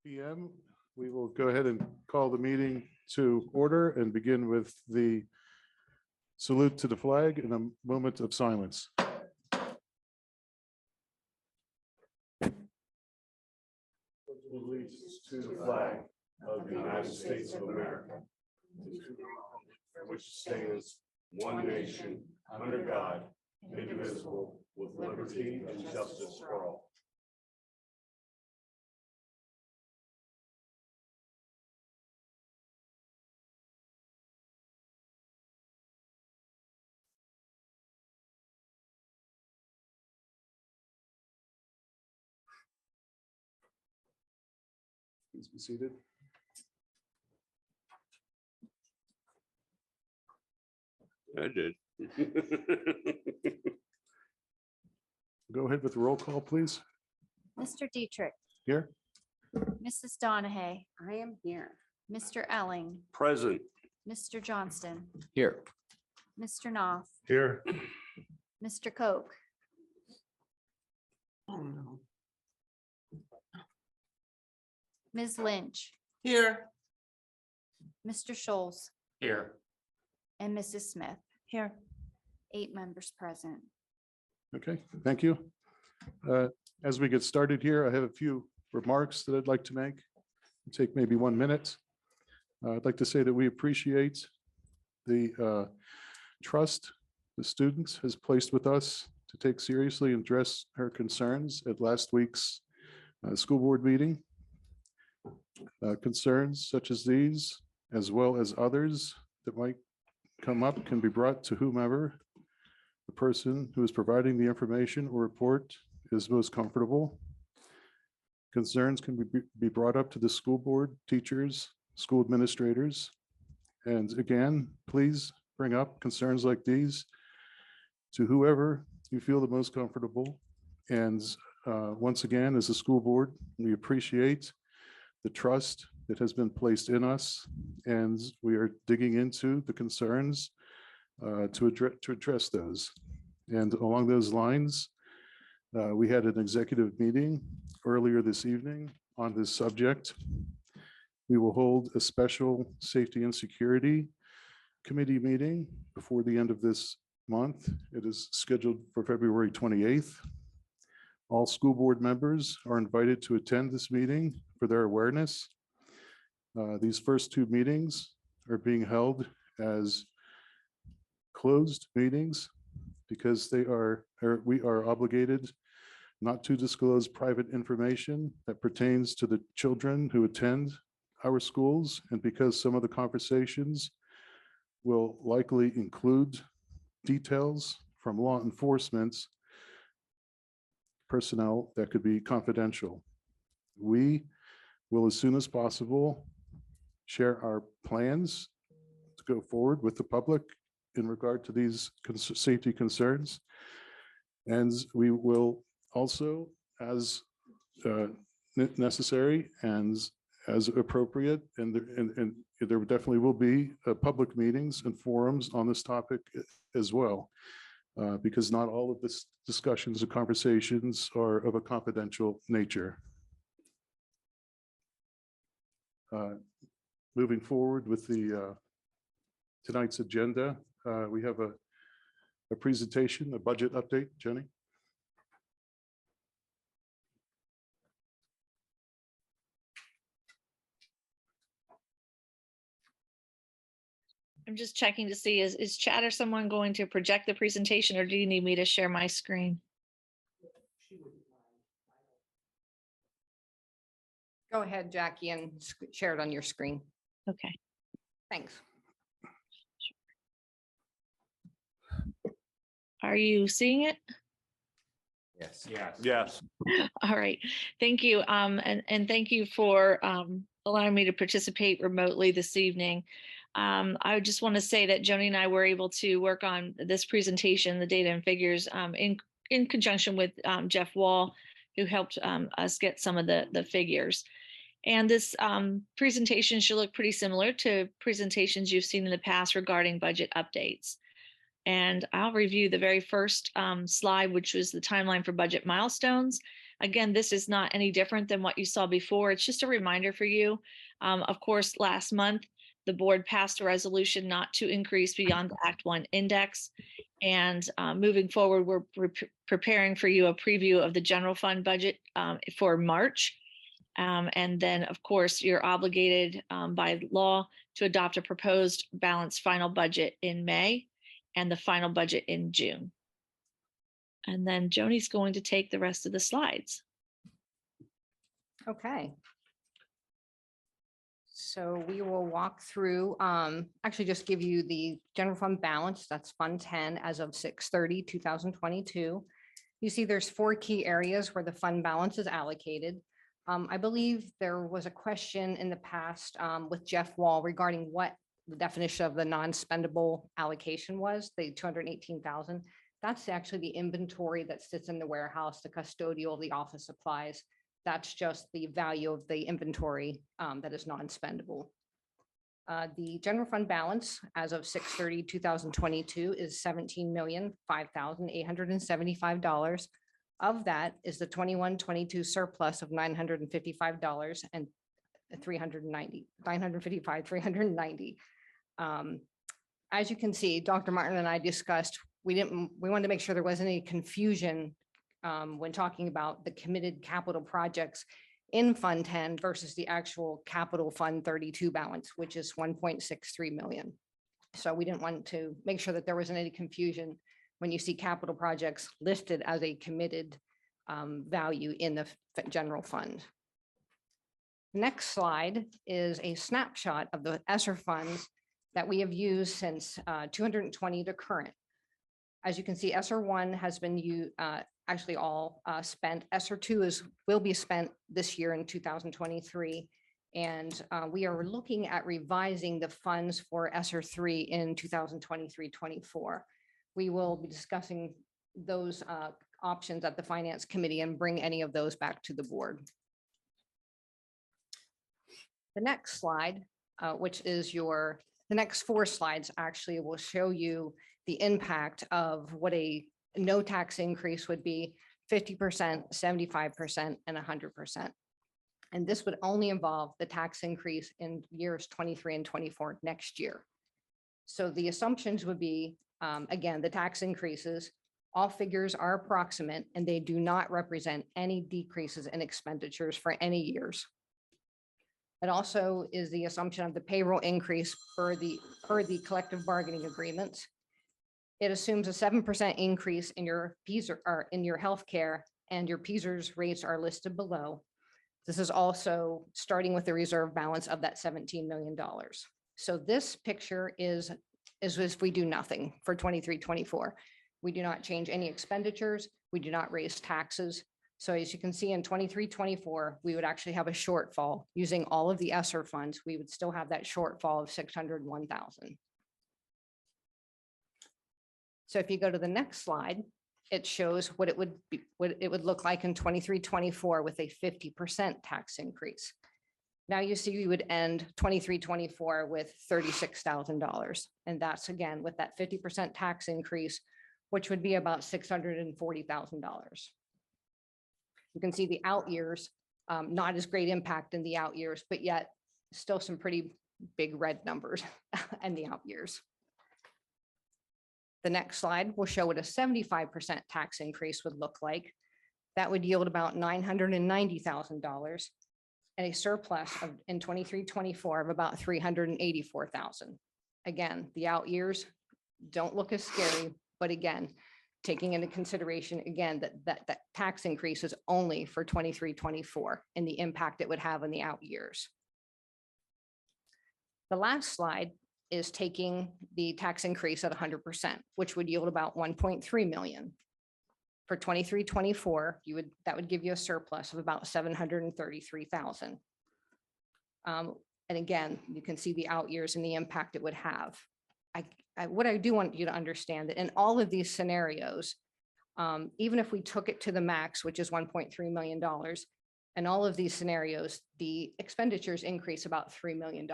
p.m. We will go ahead and call the meeting to order and begin with the salute to the flag and a moment of silence. Allegiance to the flag of the United States of America, which stands one nation under God, indivisible, with liberty and justice for all. Please be seated. I did. Go ahead with the roll call, please. Mr. Dietrich, Here. Mrs. Donahue, I am here. Mr. Elling, Present. Mr. Johnston, Here. Mr. Knopf, Here. Mr. Koch, Oh, no. Ms. Lynch, Here. Mr. Scholes, Here. and Mrs. Smith. Here. 8 members present. Okay, thank you. As we get started here, I have a few remarks that I'd like to make. It'll take maybe 1 minute. I'd like to say that we appreciate the trust the student has placed with us to take seriously and address her concerns at last week's school board meeting. Concerns such as these, as well as others that might come up, can be brought to whomever the person who is providing the information or report is most comfortable. Concerns can be brought up to the school board, teachers, school administrators. And again, please bring up concerns like these to whoever you feel the most comfortable. And once again, as a school board, we appreciate the trust that has been placed in us, and we are digging into the concerns to address those. And along those lines, we had an executive meeting earlier this evening on this subject. We will hold a special safety and security committee meeting before the end of this month. It is scheduled for February 28th. All school board members are invited to attend this meeting for their awareness. These first 2 meetings are being held as closed meetings because we are obligated not to disclose private information that pertains to the children who attend our schools, and because some of the conversations will likely include details from law enforcement personnel that could be confidential. We will, as soon as possible, share our plans to go forward with the public in regard to these safety concerns. And we will also, as necessary and as appropriate, and there definitely will be public meetings and forums on this topic as well, because not all of the discussions and conversations are of a confidential nature. Moving forward with the tonight's agenda, we have a presentation, a budget update. Jenny? I'm just checking to see, is Chad or someone going to project the presentation, or do you need me to share my screen? Go ahead, Jackie, and share it on your screen. Okay. Thanks. Are you seeing it? Yes. Yes. All right. Thank you. And thank you for allowing me to participate remotely this evening. I just want to say that Joni and I were able to work on this presentation, the data and figures, in conjunction with Jeff Wall, who helped us get some of the figures. And this presentation should look pretty similar to presentations you've seen in the past regarding budget updates. And I'll review the very first slide, which was the timeline for budget milestones. Again, this is not any different than what you saw before. It's just a reminder for you. Of course, last month, the board passed a resolution not to increase beyond the Act 1 index. And moving forward, we're preparing for you a preview of the general fund budget for March. And then, of course, you're obligated by law to adopt a proposed balanced final budget in May and the final budget in June. And then Joni's going to take the rest of the slides. Okay. So we will walk through, actually just give you the general fund balance. That's Fund 10 as of 6/30/2022. You see there's 4 key areas where the fund balance is allocated. I believe there was a question in the past with Jeff Wall regarding what the definition of the non-spendable allocation was, the 218,000. That's actually the inventory that sits in the warehouse, the custodial, the office supplies. That's just the value of the inventory that is non-spendable. The general fund balance as of 6/30/2022 is $17,005,875. Of that is the 21-22 surplus of $955 and $390. As you can see, Dr. Martin and I discussed, we wanted to make sure there wasn't any confusion when talking about the committed capital projects in Fund 10 versus the actual capital Fund 32 balance, which is 1.63 million. So we didn't want to make sure that there wasn't any confusion when you see capital projects listed as a committed value in the general fund. Next slide is a snapshot of the ESSER funds that we have used since 220 to current. As you can see, ESSER 1 has been actually all spent. ESSER 2 will be spent this year in 2023. And we are looking at revising the funds for ESSER 3 in 2023-24. We will be discussing those options at the Finance Committee and bring any of those back to the board. The next slide, which is the next 4 slides actually will show you the impact of what a no tax increase would be: 50%, 75%, and 100%. And this would only involve the tax increase in years 23 and 24 next year. So the assumptions would be, again, the tax increases, all figures are approximate and they do not represent any decreases in expenditures for any years. It also is the assumption of the payroll increase per the collective bargaining agreements. It assumes a 7% increase in your PSER or in your healthcare, and your PSERS rates are listed below. This is also starting with the reserve balance of that $17 million. So this picture is if we do nothing for 23-24. We do not change any expenditures. We do not raise taxes. So as you can see in 23-24, we would actually have a shortfall using all of the ESSER funds. We would still have that shortfall of 601,000. So if you go to the next slide, it shows what it would look like in 23-24 with a 50% tax increase. Now you see we would end 23-24 with $36,000. And that's again with that 50% tax increase, which would be about $640,000. You can see the out years, not as great impact in the out years, but yet still some pretty big red numbers in the out years. The next slide will show what a 75% tax increase would look like. That would yield about $990,000 and a surplus in 23-24 of about $384,000. Again, the out years don't look as scary, but again, taking into consideration again that tax increase is only for 23-24 and the impact it would have in the out years. The last slide is taking the tax increase at 100%, which would yield about 1.3 million. For 23-24, that would give you a surplus of about 733,000. And again, you can see the out years and the impact it would have. What I do want you to understand that in all of these scenarios, even if we took it to the max, which is $1.3 million, in all of these scenarios, the expenditures increase about $3 million.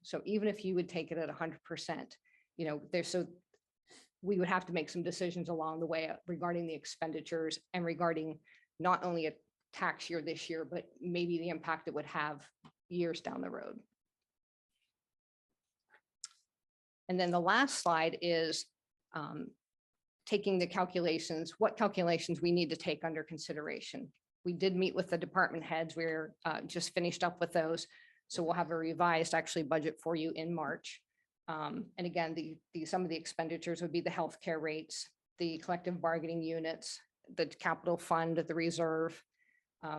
So even if you would take it at 100%, we would have to make some decisions along the way regarding the expenditures and regarding not only a tax year this year, but maybe the impact it would have years down the road. And then the last slide is taking the calculations, what calculations we need to take under consideration. We did meet with the department heads. We're just finished up with those. So we'll have a revised actually budget for you in March. And again, some of the expenditures would be the healthcare rates, the collective bargaining units, the capital fund, the reserve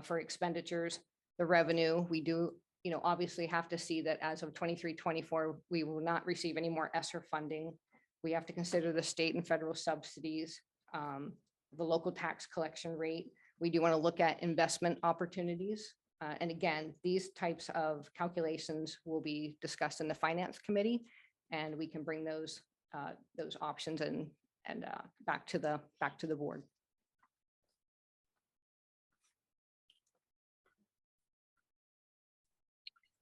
for expenditures, the revenue. We do, obviously have to see that as of 23-24, we will not receive any more ESSER funding. We have to consider the state and federal subsidies, the local tax collection rate. We do want to look at investment opportunities. And again, these types of calculations will be discussed in the finance committee, and we can bring those options and back to the board.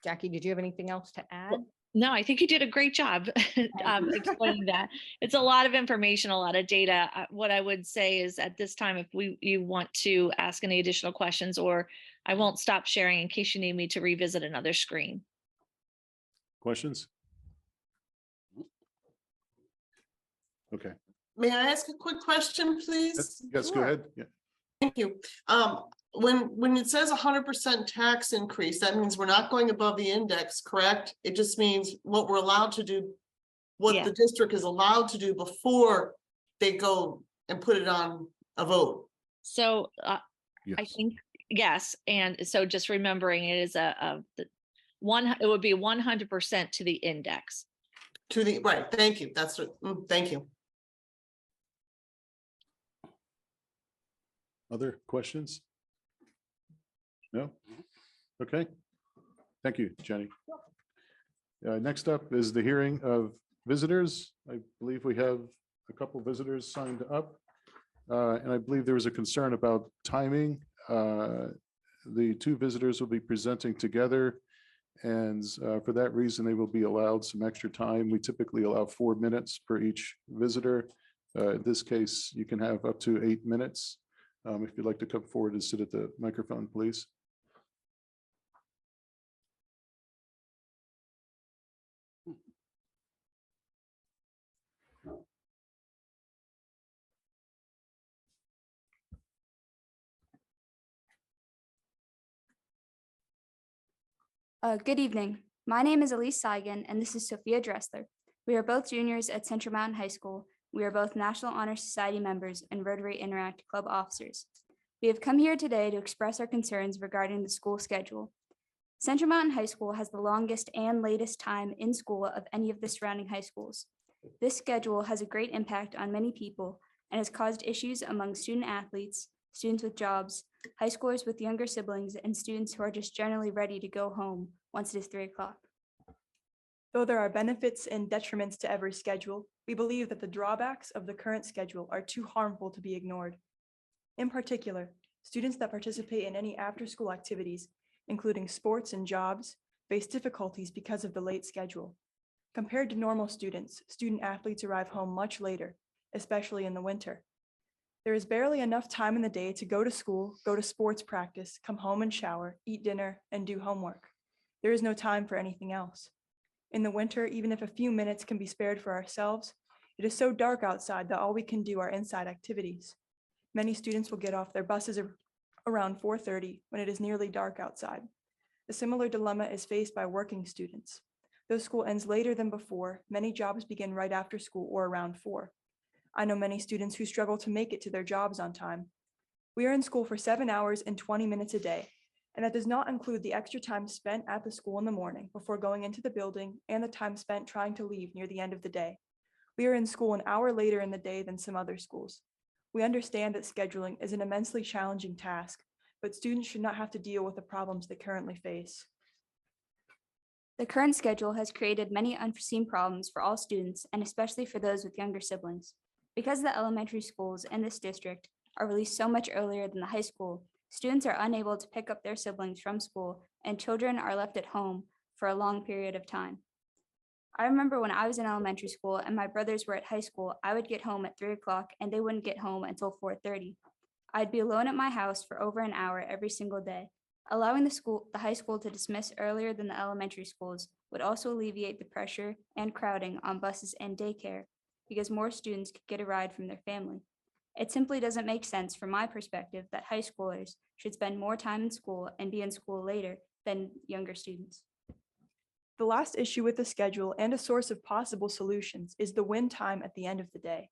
Jackie, did you have anything else to add? No, I think you did a great job explaining that. It's a lot of information, a lot of data. What I would say is at this time, if you want to ask any additional questions, or I won't stop sharing in case you need me to revisit another screen. Questions? Okay, May I ask a quick question, please? yes, go Sure. ahead. Yeah. Thank you. When it says 100% tax increase, that means we're not going above the index, correct? It just means what we're allowed to do, what Yeah. the district is allowed to do before they go and put it on a vote. So I Yes. think, yes. And so just remembering it is it would be 100% to the index. To the, right, thank you. That's what, thank you. Other questions? No? Okay. Thank you, Jenny. Next up is the hearing of visitors. I believe we have a couple visitors signed up. And I believe there was a concern about timing. The two visitors will be presenting together. And for that reason, they will be allowed some extra time. We typically allow 4 minutes per each visitor. In this case, you can have up to 8 minutes. If you'd like to come forward and sit at the microphone, please. Good evening. My name is Elise Seigan, and this is Sophia Dressler. We are both juniors at Central Mountain High School. We are both National Honor Society members and Rotary Interact Club officers. We have come here today to express our concerns regarding the school schedule. Central Mountain High School has the longest and latest time in school of any of the surrounding high schools. This schedule has a great impact on many people and has caused issues among student athletes, students with jobs, high schoolers with younger siblings, and students who are just generally ready to go home once it is 3 o'clock. Though there are benefits and detriments to every schedule, we believe that the drawbacks of the current schedule are too harmful to be ignored. In particular, students that participate in any after-school activities, including sports and jobs, face difficulties because of the late schedule. Compared to normal students, student athletes arrive home much later, especially in the winter. There is barely enough time in the day to go to school, go to sports practice, come home and shower, eat dinner, and do homework. There is no time for anything else. In the winter, even if a few minutes can be spared for ourselves, it is so dark outside that all we can do are inside activities. Many students will get off their buses around 4:30 when it is nearly dark outside. A similar dilemma is faced by working students. Though school ends later than before, many jobs begin right after school or around 4. I know many students who struggle to make it to their jobs on time. We are in school for 7 hours and 20 minutes a day, and that does not include the extra time spent at the school in the morning before going into the building and the time spent trying to leave near the end of the day. We are in school an hour later in the day than some other schools. We understand that scheduling is an immensely challenging task, but students should not have to deal with the problems they currently face. The current schedule has created many unforeseen problems for all students and especially for those with younger siblings. Because the elementary schools in this district are released so much earlier than the high school, students are unable to pick up their siblings from school and children are left at home for a long period of time. I remember when I was in elementary school and my brothers were at high school, I would get home at 3 o'clock and they wouldn't get home until 4:30. I'd be alone at my house for over an hour every single day. Allowing the high school to dismiss earlier than the elementary schools would also alleviate the pressure and crowding on buses and daycare because more students could get a ride from their family. It simply doesn't make sense from my perspective that high schoolers should spend more time in school and be in school later than younger students. The last issue with the schedule and a source of possible solutions is the win time at the end of the day.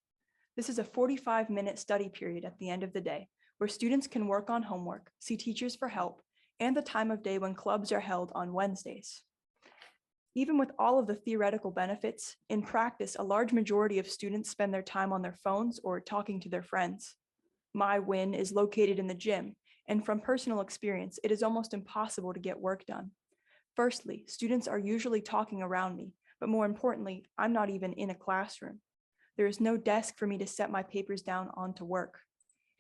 This is a 45-minute study period at the end of the day where students can work on homework, see teachers for help, and the time of day when clubs are held on Wednesdays. Even with all of the theoretical benefits, in practice, a large majority of students spend their time on their phones or talking to their friends. My win is located in the gym, and from personal experience, it is almost impossible to get work done. Firstly, students are usually talking around me, but more importantly, I'm not even in a classroom. There is no desk for me to set my papers down on to work.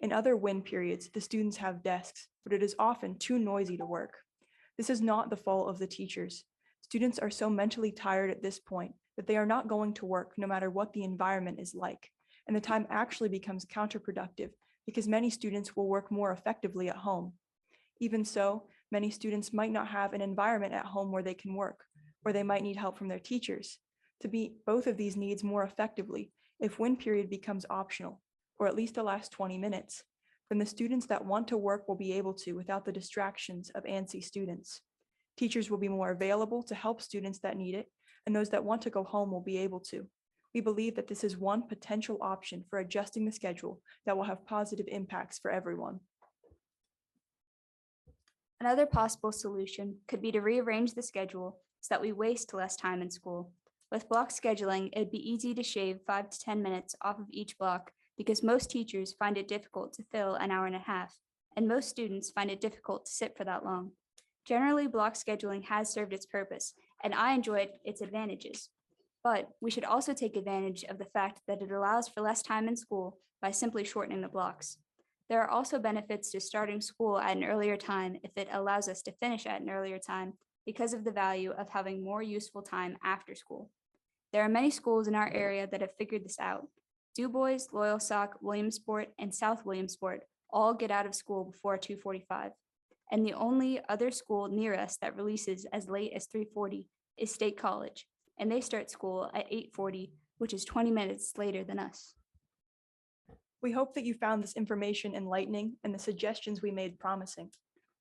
In other win periods, the students have desks, but it is often too noisy to work. This is not the fault of the teachers. Students are so mentally tired at this point that they are not going to work no matter what the environment is like, and the time actually becomes counterproductive because many students will work more effectively at home. Even so, many students might not have an environment at home where they can work, or they might need help from their teachers. To meet both of these needs more effectively, if win period becomes optional, or at least the last 20 minutes, then the students that want to work will be able to without the distractions of antsy students. Teachers will be more available to help students that need it, and those that want to go home will be able to. We believe that this is one potential option for adjusting the schedule that will have positive impacts for everyone. Another possible solution could be to rearrange the schedule so that we waste less time in school. With block scheduling, it'd be easy to shave 5 to 10 minutes off of each block because most teachers find it difficult to fill an hour and a half, and most students find it difficult to sit for that long. Generally, block scheduling has served its purpose, and I enjoyed its advantages. But we should also take advantage of the fact that it allows for less time in school by simply shortening the blocks. There are also benefits to starting school at an earlier time if it allows us to finish at an earlier time because of the value of having more useful time after school. There are many schools in our area that have figured this out. DuBois, Loyalsock, Williamsport, and South Williamsport all get out of school before 2:45. And the only other school near us that releases as late as 3:40 is State College, and they start school at 8:40, which is 20 minutes later than us. We hope that you found this information enlightening and the suggestions we made promising.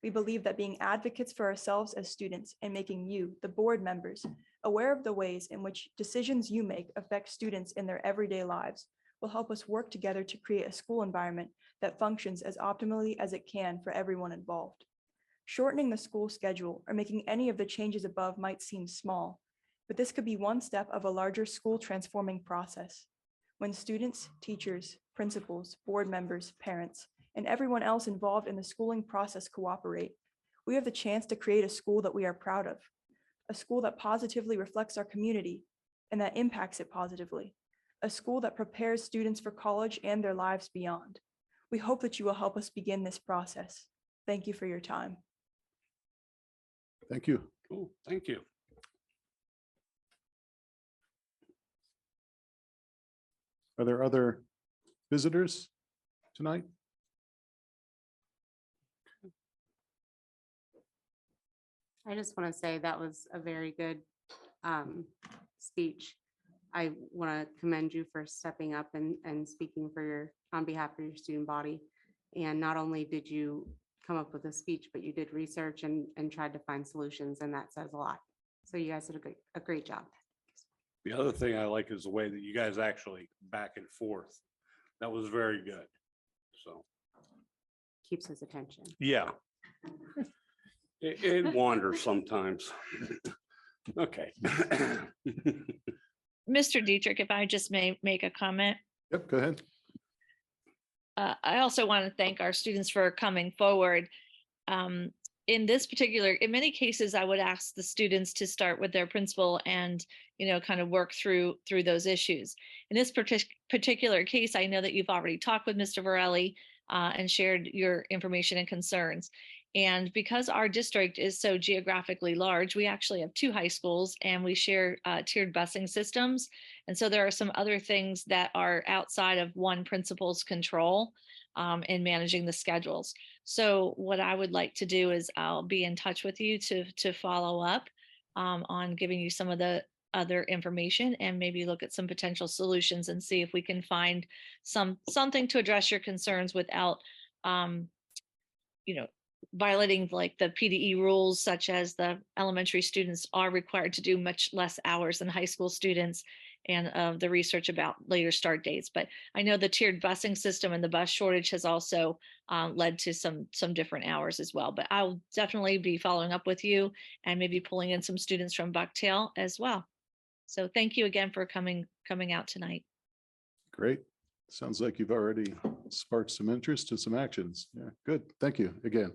We believe that being advocates for ourselves as students and making you, the board members, aware of the ways in which decisions you make affect students in their everyday lives will help us work together to create a school environment that functions as optimally as it can for everyone involved. Shortening the school schedule or making any of the changes above might seem small, but this could be one step of a larger school transforming process. When students, teachers, principals, board members, parents, and everyone else involved in the schooling process cooperate, we have the chance to create a school that we are proud of, a school that positively reflects our community and that impacts it positively, a school that prepares students for college and their lives beyond. We hope that you will help us begin this process. Thank you for your time. Thank you. Cool, thank you. Are there other visitors tonight? I just want to say that was a very good speech. I want to commend you for stepping up and speaking on behalf of your student body. And not only did you come up with a speech, but you did research and tried to find solutions, and that says a lot. So you guys did a great job. The other thing I like is the way that you guys actually back and forth. That was very good. So, Keeps his attention. yeah. It wanders sometimes. Okay. Mr. Dietrich, if I just may make a comment. Yep, go ahead. I also want to thank our students for coming forward. In many cases, I would ask the students to start with their principal and, kind of work through those issues. In this particular case, I know that you've already talked with Mr. Varelli and shared your information and concerns. And because our district is so geographically large, we actually have 2 high schools and we share tiered busing systems. And so there are some other things that are outside of one principal's control. in managing the schedules. So what I would like to do is I'll be in touch with you to follow up on giving you some of the other information and maybe look at some potential solutions and see if we can find something to address your concerns without violating like the PDE rules, such as the elementary students are required to do much less hours than high school students, and the research about later start dates. But I know the tiered busing system and the bus shortage has also led to some different hours as well. But I'll definitely be following up with you and maybe pulling in some students from Bucktail as well. So thank you again for coming out tonight. Great. Sounds like you've already sparked some interest and some actions. Yeah, good. Thank you again.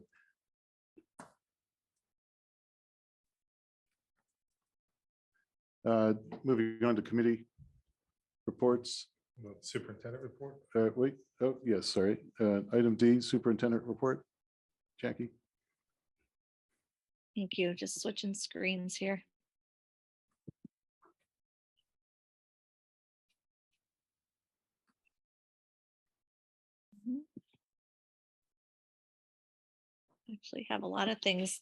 Moving on to committee reports. Superintendent report? Wait, oh, yes, sorry. Item D, superintendent report. Jackie. Thank you. Just switching screens here. Actually have a lot of things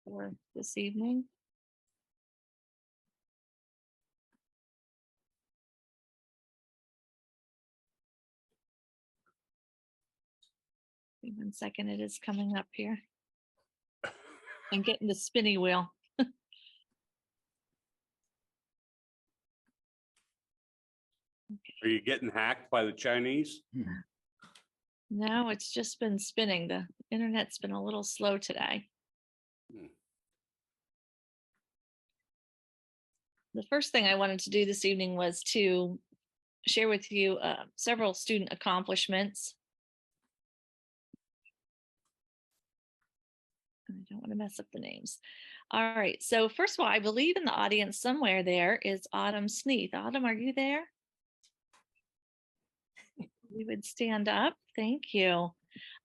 for this evening. Give me 1 second, it is coming up here. I'm getting the spinny wheel. Are you getting hacked by the Chinese? No, it's just been spinning. The internet's been a little slow today. The first thing I wanted to do this evening was to share with you several student accomplishments. I don't want to mess up the names. All right, so first of all, I believe in the audience somewhere there is Autumn Sneath. Autumn, are you there? We would stand up. Thank you.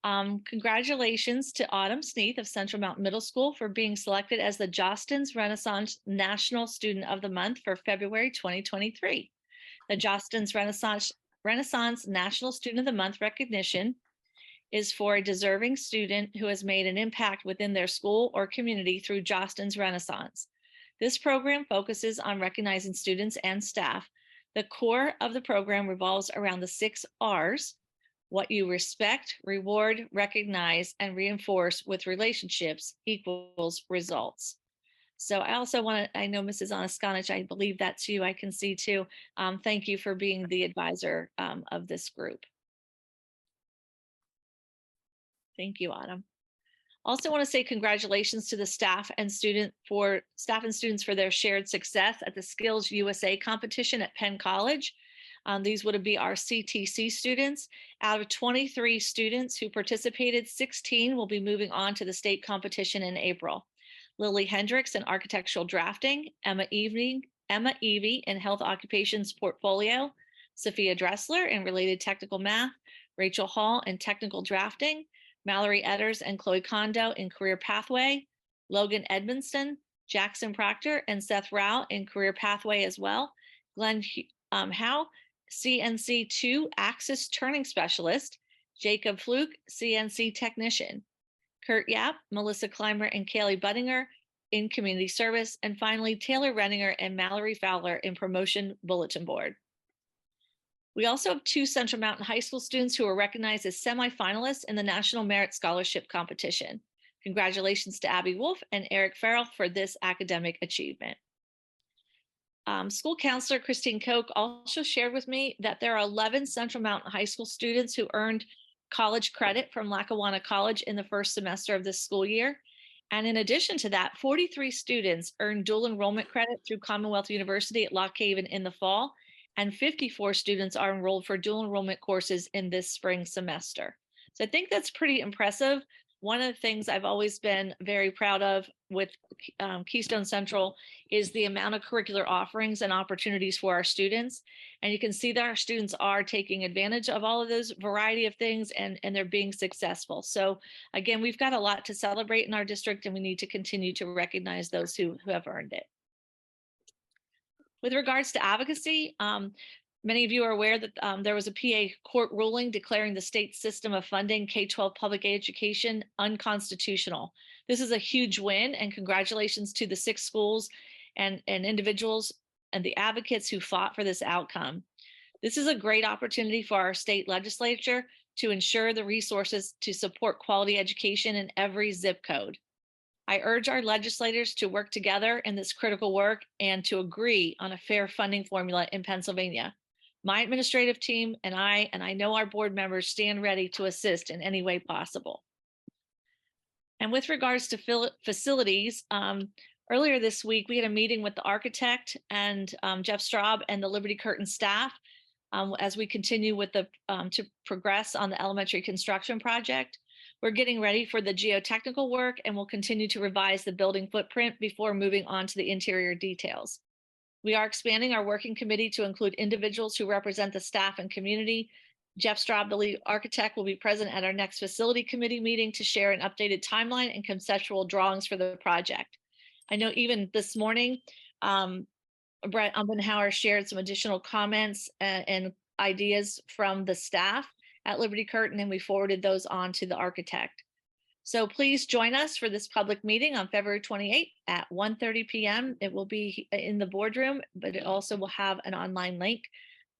Congratulations to Autumn Sneath of Central Mountain Middle School for being selected as the Jostens Renaissance National Student of the Month for February 2023. The Jostens Renaissance National Student of the Month recognition is for a deserving student who has made an impact within their school or community through Jostens Renaissance. This program focuses on recognizing students and staff. The core of the program revolves around the 6 R's: what you respect, reward, recognize, and reinforce with relationships equals results. So I also I know Mrs. Anaskanich, I believe that's you, I can see too. Thank you for being the advisor of this group. Thank you, Autumn. Also want to say congratulations to the staff and students for their shared success at the Skills USA competition at Penn College. These would be our CTC students. Out of 23 students who participated, 16 will be moving on to the state competition in April. Lily Hendricks in architectural drafting, Emma Evie in health occupations portfolio, Sophia Dressler in related technical math, Rachel Hall in technical drafting, Mallory Edders and Chloe Kondo in career pathway, Logan Edmondson, Jackson Proctor, and Seth Rao in career pathway as well, Glenn Howe, CNC 2 Axis turning specialist, Jacob Fluke, CNC technician, Kurt Yap, Melissa Clymer, and Kaylee Budinger in community service, and finally Taylor Renninger and Mallory Fowler in promotion bulletin board. We also have 2 Central Mountain High School students who were recognized as semifinalists in the National Merit Scholarship Competition. Congratulations to Abby Wolf and Eric Farrell for this academic achievement. School counselor Christine Koch also shared with me that there are 11 Central Mountain High School students who earned college credit from Lackawanna College in the first semester of this school year. And in addition to that, 43 students earned dual enrollment credit through Commonwealth University at Lock Haven in the fall, and 54 students are enrolled for dual enrollment courses in this spring semester. So I think that's pretty impressive. One of the things I've always been very proud of with Keystone Central is the amount of curricular offerings and opportunities for our students. And you can see that our students are taking advantage of all of those variety of things, and they're being successful. So again, we've got a lot to celebrate in our district, and we need to continue to recognize those who have earned it. With regards to advocacy, Many of you are aware that there was a PA court ruling declaring the state system of funding K-12 public education unconstitutional. This is a huge win, and congratulations to the 6 schools and individuals and the advocates who fought for this outcome. This is a great opportunity for our state legislature to ensure the resources to support quality education in every zip code. I urge our legislators to work together in this critical work and to agree on a fair funding formula in Pennsylvania. My administrative team and I know our board members stand ready to assist in any way possible. And with regards to facilities, earlier this week, we had a meeting with the architect and Jeff Straub and the Liberty Curtain staff as we continue with the to progress on the elementary construction project. We're getting ready for the geotechnical work, and we'll continue to revise the building footprint before moving on to the interior details. We are expanding our working committee to include individuals who represent the staff and community. Jeff Straub, the lead architect, will be present at our next facility committee meeting to share an updated timeline and conceptual drawings for the project. I know even this morning, Brett Umbenhauer shared some additional comments and ideas from the staff at Liberty Curtain, and we forwarded those on to the architect. So please join us for this public meeting on February 28th at 1:30 p.m. It will be in the boardroom, but it also will have an online link.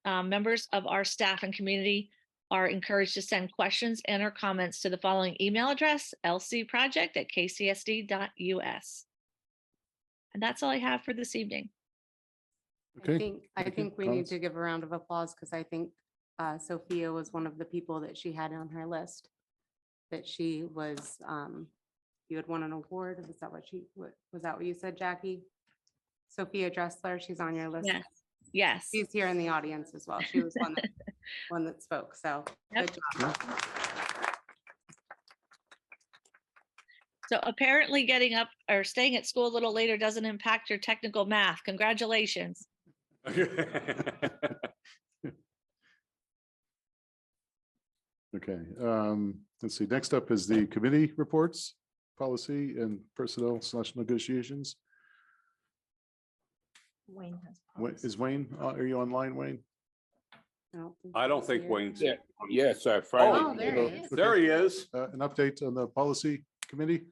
Members of our staff and community are encouraged to send questions and or comments to the following email address, lcproject@kcsd.us. And that's all I have for this evening. Okay. I Thank you. think we need Comments? to give a round of applause because I think Sophia was one of the people that she had on her list. That she was, you had won an award. Was that what you said, Jackie? Sophia Dressler, she's on your list. Yes. Yes. She's here in the audience as well. She was one that spoke. So Yep. good job. So apparently getting up or staying at school a little later doesn't impact your technical math. Congratulations. Okay, let's see. Next up is the committee reports, policy and personnel / negotiations. Wayne has. Is Wayne, are you online, Wayne? I don't think Here. Wayne's. Yeah. Yes, I Oh, finally, there he is. There he is. An update on the policy committee?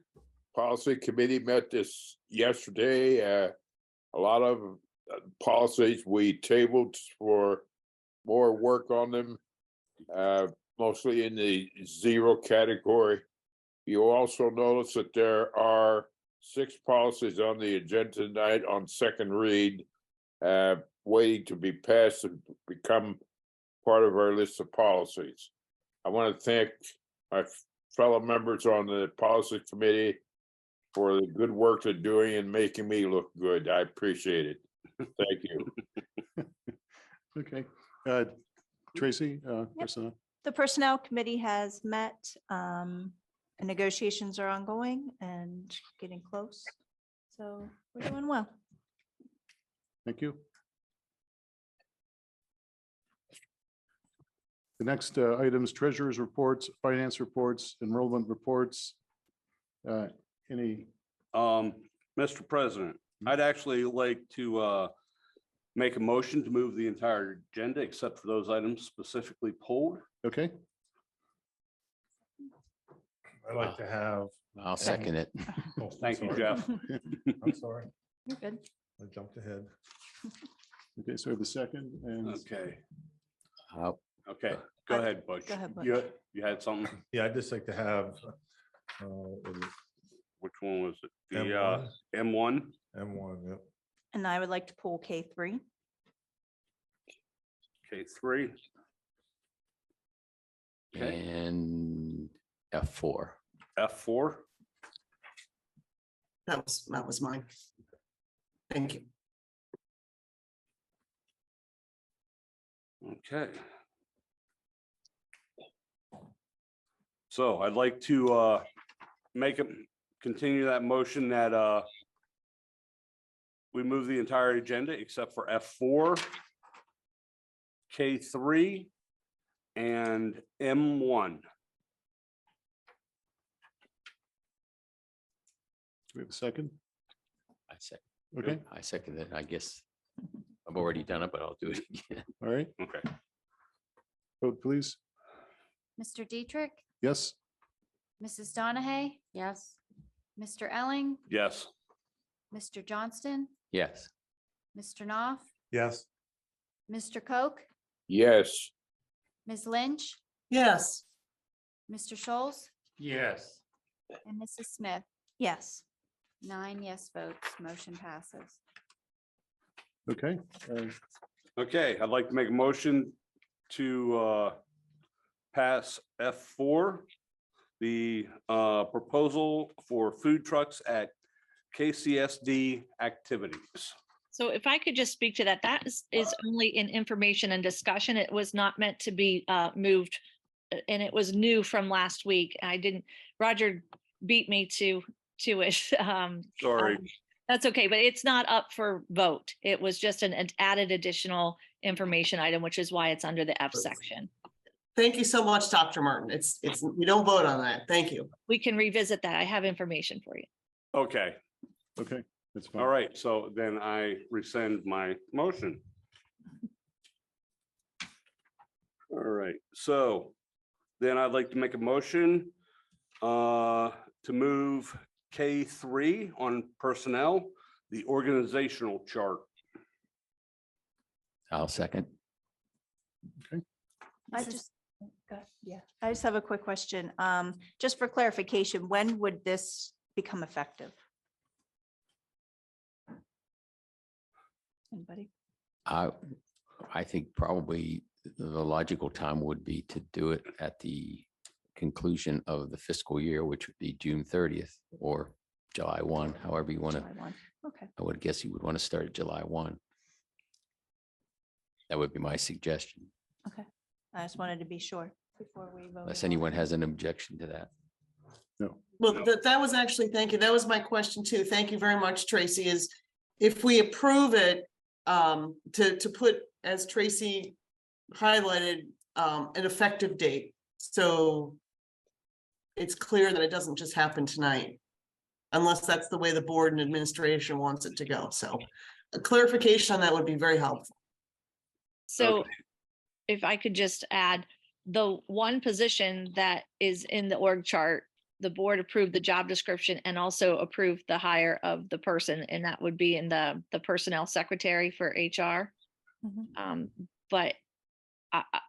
policy committee met this yesterday. A lot of policies we tabled for more work on them. Mostly in the 0 category. You also notice that there are 6 policies on the agenda tonight on second read, waiting to be passed and become part of our list of policies. I want to thank my fellow members on the policy committee for the good work they're doing and making me look good. I appreciate it. Thank you. Okay, Tracy, personnel. The Personnel Committee has met, and negotiations are ongoing and getting close. So we're doing well. Thank you. The next items, treasurer's reports, finance reports, enrollment reports. Any, Mr. President, I'd actually like to make a motion to move the entire agenda except for those items specifically pulled. okay, I'd like to have. I'll second it. Oh, Thank you, sorry. Jeff. I'm sorry, You're good. I jumped ahead. okay, so we have a second and Okay, I'll- okay, go ahead, Butch. Go ahead, Butch. You had something? Yeah, I'd just like to have. What is it? Which one was it? The M1. M1? M1, yep. And I would like to pull K3. K3. Okay. And F4. F4. That was mine. Thank you. Okay. So I'd like to continue that motion that we move the entire agenda except for F4, K3, and M1. we have a second. I second. Okay, I second it, I guess. I've already done it, but I'll do it again. All right, Okay. vote please. Mr. Dietrich, Yes, Mrs. Donahue, Yes. Mr. Elling, Yes. Mr. Johnston, Yes, Mr. Knopf, Yes, Mr. Coke, yes, Ms. Lynch, Yes, Mr. Scholes, yes. and Mrs. Smith. Yes. 9 yes votes, motion passes. okay. Okay, I'd like to make a motion to pass F4, the proposal for food trucks at KCSD activities. So if I could just speak to that, that is only in information and discussion. It was not meant to be moved. And it was new from last week. I didn't, Roger beat me to it. Sorry. That's okay, but it's not up for vote. It was just an added additional information item, which is why it's under the F section. thank you so much, Dr. Martin. It's, we don't vote on that. Thank you. We can revisit that. I have information for you. Okay, Okay, that's fine. all right, so then I rescind my motion. All right, so then I'd like to make a motion to move K3 on personnel, the organizational chart. I'll second. I just, yeah, I just have a quick question. Just for clarification, when would this become effective? Anybody? I think probably the logical time would be to do it at the conclusion of the fiscal year, which would be June 30th or July 1, however you want to. July 1. Okay. I would guess you would want to start at July 1. That would be my suggestion, Okay. I just wanted to be sure before we vote. unless anyone has an objection to that. No, Well, that was actually, thank you. That was my question too. Thank you very much, Tracy, is if we approve it, to put, as Tracy highlighted, an effective date. So it's clear that it doesn't just happen tonight, unless that's the way the board and administration wants it to go. So a clarification on that would be very helpful. So if I could just add, the one position that is in the org chart, the board approved the job description and also approved the hire of the person, and that would be in the personnel secretary for HR. Mhm. But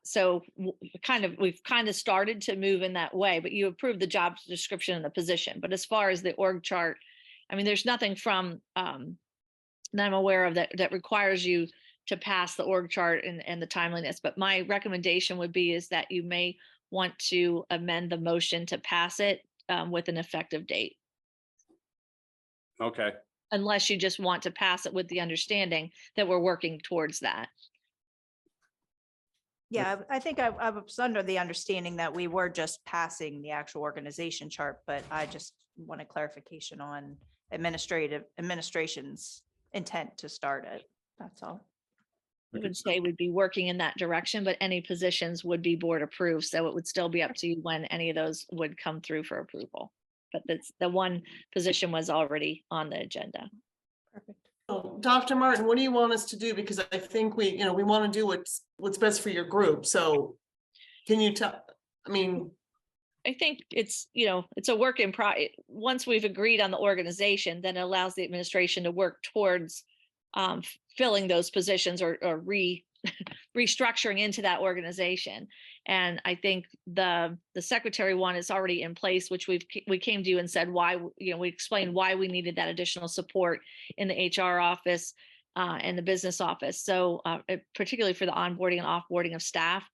so we've kind of started to move in that way, but you approved the job description and the position. But as far as the org chart, I mean, there's nothing from that I'm aware of that requires you to pass the org chart and the timeliness. But my recommendation would be is that you may want to amend the motion to pass it with an effective date, Okay, unless you just want to pass it with the understanding that we're working towards that. Yeah, I think I was under the understanding that we were just passing the actual organization chart, but I just wanted clarification on administration's intent to start it. That's all. I would say we'd be working in that direction, but any positions would be board approved. So it would still be up to you when any of those would come through for approval. But that's the one position was already on the agenda. Perfect. So, Dr. Martin, what do you want us to do? Because I think we want to do what's best for your group. So can you tell, I mean, I think it's a work in once we've agreed on the organization, then it allows the administration to work towards filling those positions or restructuring into that organization. And I think the secretary one is already in place, which we came to you and said why, we explained why we needed that additional support in the HR office and the business office. So particularly for the onboarding and offboarding of staff.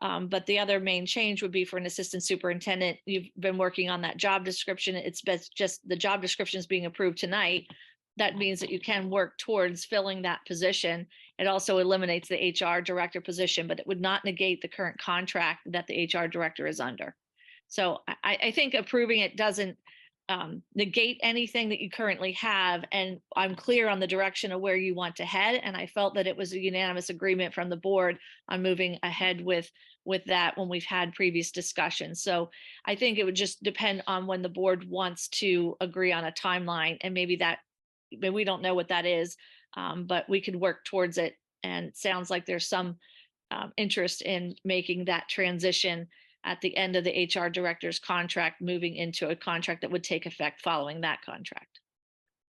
But the other main change would be for an assistant superintendent. You've been working on that job description. It's just the job description is being approved tonight. That means that you can work towards filling that position. It also eliminates the HR director position, but it would not negate the current contract that the HR director is under. So I think approving it doesn't negate anything that you currently have. And I'm clear on the direction of where you want to head. And I felt that it was a unanimous agreement from the board on moving ahead with that when we've had previous discussions. So I think it would just depend on when the board wants to agree on a timeline, and maybe we don't know what that is, but we could work towards it And it sounds like there's some interest in making that transition at the end of the HR director's contract, moving into a contract that would take effect following that contract.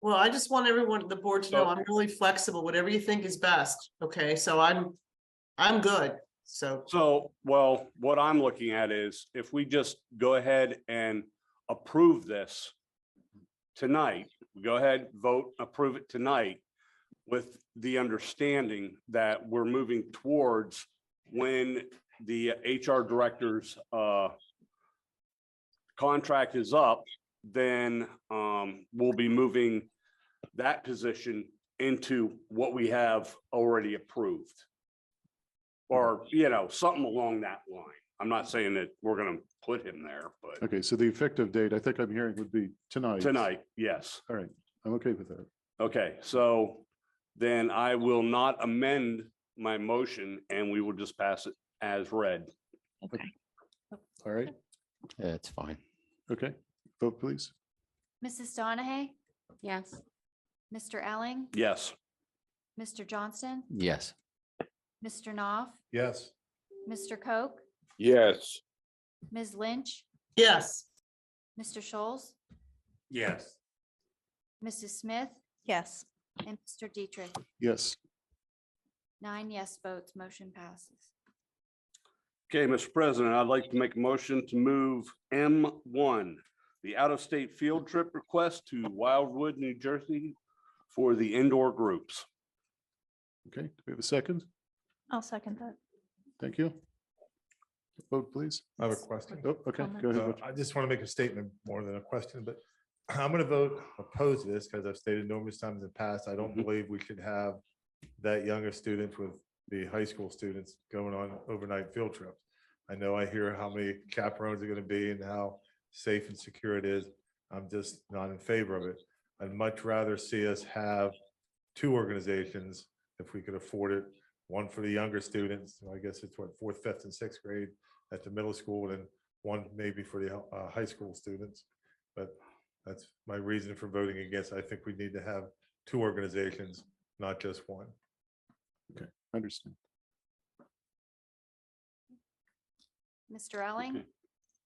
Well, I just want everyone, the board to know I'm really flexible, whatever you think is best. Okay, so I'm good. So, well, what I'm looking at is if we just go ahead and approve this tonight, go ahead, vote, approve it tonight with the understanding that we're moving towards when the HR director's contract is up, then we'll be moving that position into what we have already approved. Or, something along that line. I'm not saying that we're gonna put him there, but Okay, so the effective date, I think I'm hearing would be tonight. tonight, yes. All right, I'm okay with that. Okay, so then I will not amend my motion and we will just pass it as read. Okay. All right, That's fine. okay, vote please. Mrs. Donahue, Yes. Mr. Elling, Yes. Mr. Johnston, Yes. Mr. Knopf, Yes. Mr. Coke, Yes. Ms. Lynch, yes, Mr. Scholes, Yes. Mrs. Smith, Yes. and Mr. Dietrich. Yes, 9 yes votes, motion passes. Okay, Mr. President, I'd like to make a motion to move M1, the out-of-state field trip request to Wildwood, New Jersey for the indoor groups. okay, do we have a second? I'll second that. Thank you. Vote please. I have a question. Oh, okay, go ahead. Butch. I just want to make a statement more than a question, but I'm going to vote opposed to this because I've stated numerous times in the past, I don't Mhm. believe we should have that younger students with the high school students going on overnight field trips. I know I hear how many chaperones are going to be and how safe and secure it is. I'm just not in favor of it. I'd much rather see us have 2 organizations if we could afford it. One for the younger students, I guess it's what, 4th, 5th, and 6th grade at the middle school, and one maybe for the high school students. But that's my reason for voting against. I think we need to have 2 organizations, not just one. Understand. Mr. Elling, Okay.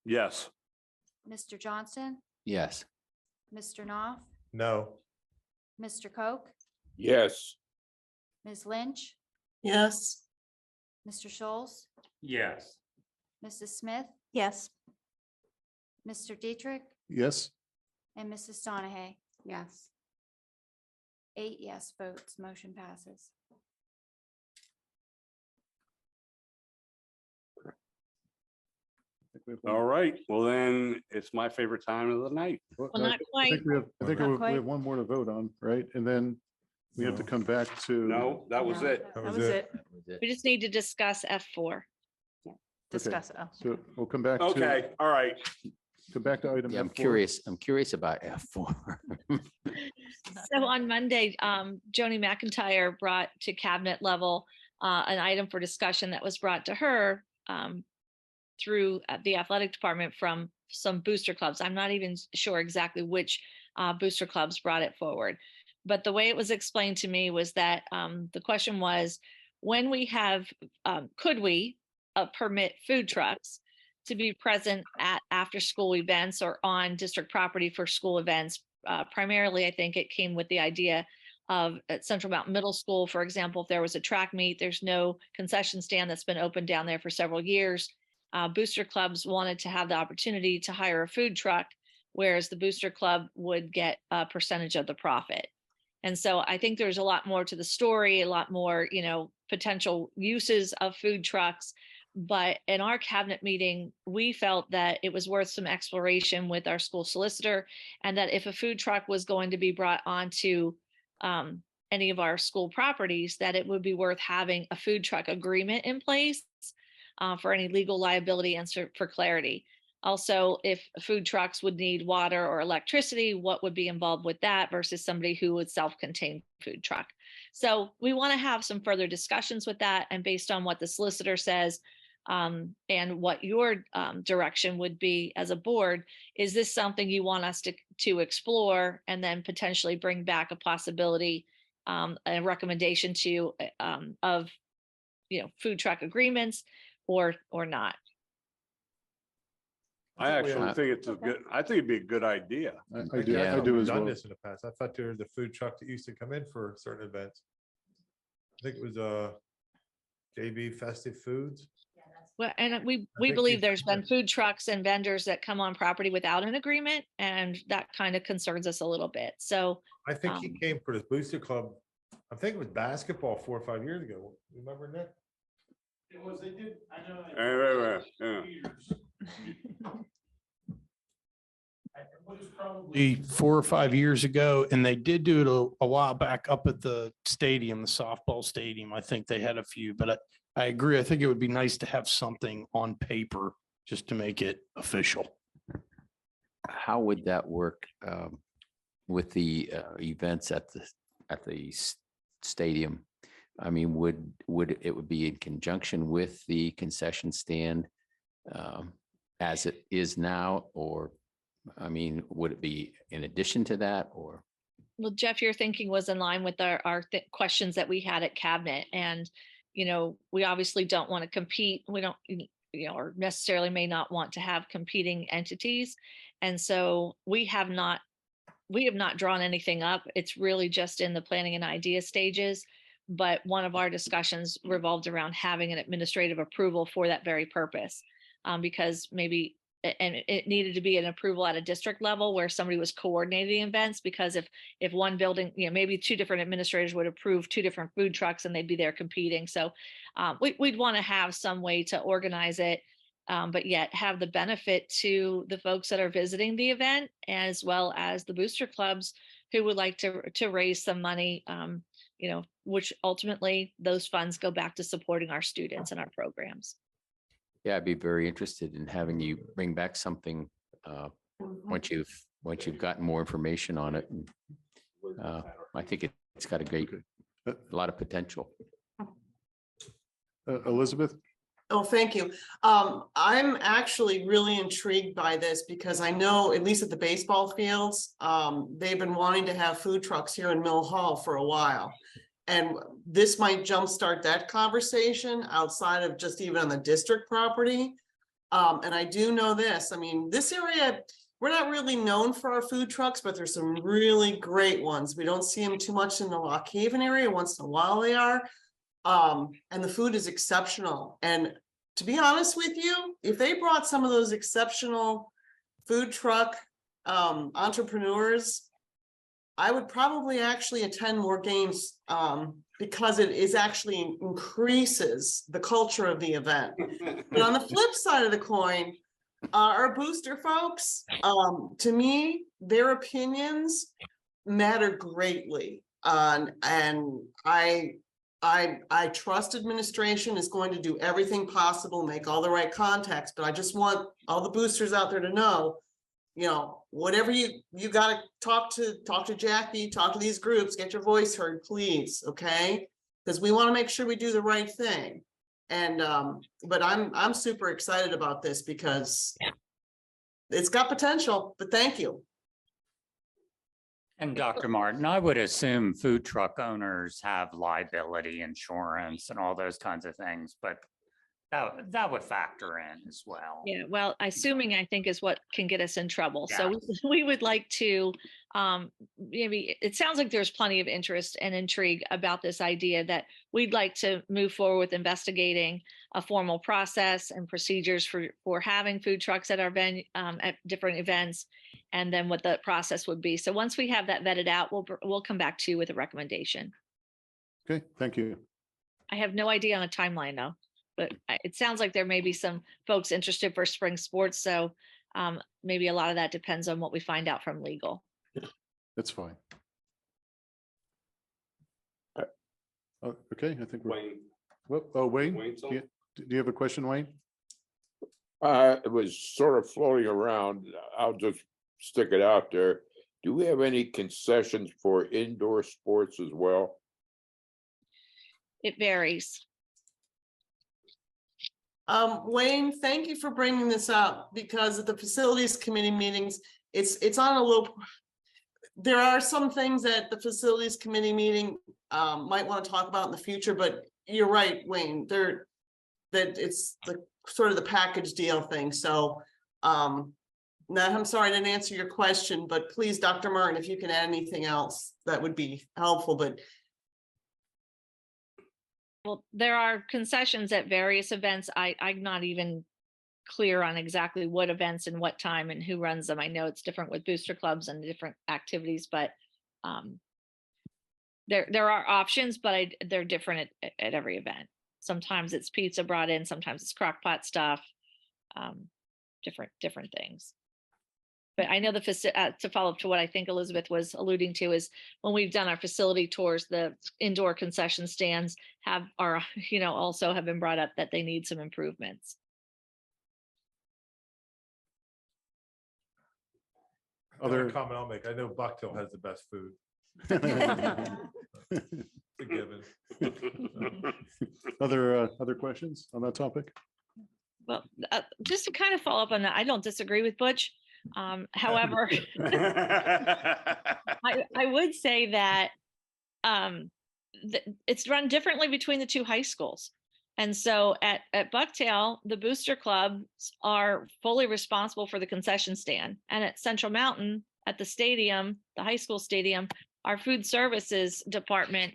Yes. Mr. Johnston, Yes. Mr. Knopf, No. Mr. Coke, Yes. Ms. Lynch, yes, Mr. Scholes, Yes. Mrs. Smith, Yes. Mr. Dietrich, Yes, and Mrs. Donahue. Yes. 8 yes votes, motion passes. I think we have one- All right. Well, then it's my favorite time of the night. well, Well, no, not I think quite. we have, I think Not we quite. have one more to vote on, right? And then we have to No. come back to. No, that was it. That That was it. We just need to discuss F4. Discuss it. Oh. So we'll come back to. Okay, all right. Come back to item. Yeah, I'm F4. curious. I'm curious about F4. So on Monday, Joni McIntyre brought to cabinet level an item for discussion that was brought to her through the athletic department from some booster clubs. I'm not even sure exactly which booster clubs brought it forward. But the way it was explained to me was that the question was, when we have, could we permit food trucks to be present at after-school events or on district property for school events? Primarily, I think it came with the idea of at Central Mountain Middle School, for example, if there was a track meet, there's no concession stand that's been open down there for several years. Booster clubs wanted to have the opportunity to hire a food truck, whereas the booster club would get a percentage of the profit. And so I think there's a lot more to the story, a lot more, potential uses of food trucks. But in our cabinet meeting, we felt that it was worth some exploration with our school solicitor, and that if a food truck was going to be brought onto any of our school properties, that it would be worth having a food truck agreement in place for any legal liability and for clarity. Also, if food trucks would need water or electricity, what would be involved with that versus somebody who would self-contained food truck. So we want to have some further discussions with that. And based on what the solicitor says and what your direction would be as a board, is this something you want us to explore and then potentially bring back a possibility a recommendation to, of, food truck agreements or not. I actually think it's a good, I think it'd be a good idea. I do, Yeah. I do We've as done well. this in the past. I thought there was a food truck that used to come in for certain events. I think it was JB Festive Foods. Well, and we think believe you- there's been food trucks and vendors that come on property without an agreement, and that kind of concerns us a little bit. So, I think he Um, came for this booster club. I think it was basketball 4 or 5 years ago. Remember Nick? It was, they did, I know. Right, yeah. Probably 4 or 5 years ago, and they did do it a while back up at the stadium, the softball stadium. I think they had a few, but I agree. I think it would be nice to have something on paper just to make it official. How would that work with the events at the stadium? I mean, would it would be in conjunction with the concession stand as it is now, or I mean, would it be in addition to that, or? well, Jeff, your thinking was in line with our questions that we had at cabinet, and we obviously don't want to compete. We don't, or necessarily may not want to have competing entities, and so we have not drawn anything up. It's really just in the planning and idea stages. But one of our discussions revolved around having an administrative approval for that very purpose, because maybe, and it needed to be an approval at a district level where somebody was coordinating events, because if one building, maybe two different administrators would approve two different food trucks and they'd be there competing. So we'd want to have some way to organize it, but yet have the benefit to the folks that are visiting the event, as well as the booster clubs who would like to raise some money, which ultimately those funds go back to supporting our students and our programs. Yeah, I'd be very interested in having you bring back something once you've gotten more information on it. And, I think it's got a lot of potential. Elizabeth? Oh, thank you. I'm actually really intrigued by this because I know, at least at the baseball fields, they've been wanting to have food trucks here in Mill Hall for a while. And this might jumpstart that conversation outside of just even on the district property. And I do know this, I mean, this area, we're not really known for our food trucks, but there's some really great ones. We don't see them too much in the Lock Haven area. Once in a while they are. And the food is exceptional. And to be honest with you, if they brought some of those exceptional food truck entrepreneurs, I would probably actually attend more games because it is actually increases the culture of the event. But on the flip side of the coin, our booster folks, to me, their opinions matter greatly. And I trust administration is going to do everything possible, make all the right contacts, but I just want all the boosters out there to know, whatever you gotta talk to Jackie, talk to these groups, get your voice heard, please, okay? Because we want to make sure we do the right thing. And but I'm super excited about this because it's got potential, but thank you. And Dr. Martin, I would assume food truck owners have liability insurance and all those kinds of things, but that would factor in as well. Yeah, well, assuming I think is what can get us in trouble. Yeah. So we would like to, maybe, it sounds like there's plenty of interest and intrigue about this idea that we'd like to move forward with investigating a formal process and procedures for having food trucks at our venue, at different events, and then what the process would be. So once we have that vetted out, we'll come back to you with a recommendation. Okay, thank you. I have no idea on a timeline though, but it sounds like there may be some folks interested for spring sports. So maybe a lot of that depends on what we find out from legal. That's fine. Okay, I think we're, Wayne. Wayne, Wayne's do on. you have a question, Wayne? It was sort of floating around. I'll just stick it out there. Do we have any concessions for indoor sports as well? It varies. Wayne, thank you for bringing this up because at the facilities committee meetings, it's on a low. there are some things that the facilities committee meeting might want to talk about in the future, but you're right, Wayne, that it's the sort of the package deal thing, so Nat, I'm sorry I didn't answer your question, but please, Dr. Martin, if you can add anything else, that would be helpful, but Well, there are concessions at various events. I'm not even clear on exactly what events and what time and who runs them. I know it's different with booster clubs and different activities, but there are options, but they're different at every event. Sometimes it's pizza brought in, sometimes it's crock pot stuff, different things. But I know to follow up to what I think Elizabeth was alluding to is when we've done our facility tours, the indoor concession stands also have been brought up that they need some improvements. Other comment I'll make, I know Bucktail has the best food. It's a given. Other questions on that topic? Well, just to kind of follow up on that, I don't disagree with Butch. However, I would say that it's run differently between the two high schools. And so at Bucktail, the booster clubs are fully responsible for the concession stand. And at Central Mountain, at the stadium, the high school stadium, our food services department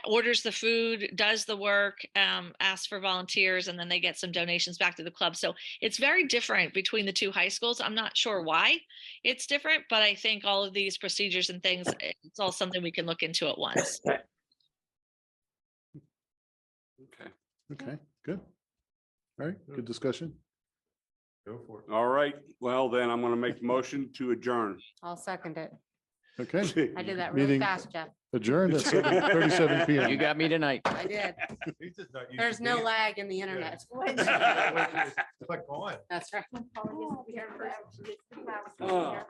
orders the food, does the work, asks for volunteers, and then they get some donations back to the club. So it's very different between the two high schools. I'm not sure why it's different, but I think all of these procedures and things, it's all something we can look into at once. Okay. Good. All right, good discussion. Go for it. All right. Well, then I'm going to make the motion to adjourn. I'll second it. Okay. I did that really Meeting fast, Jeff. adjourned at 7:37 PM. You got me tonight. I did. He's just not used There's to no being- lag in the internet. It's like gone. That's right. Oh.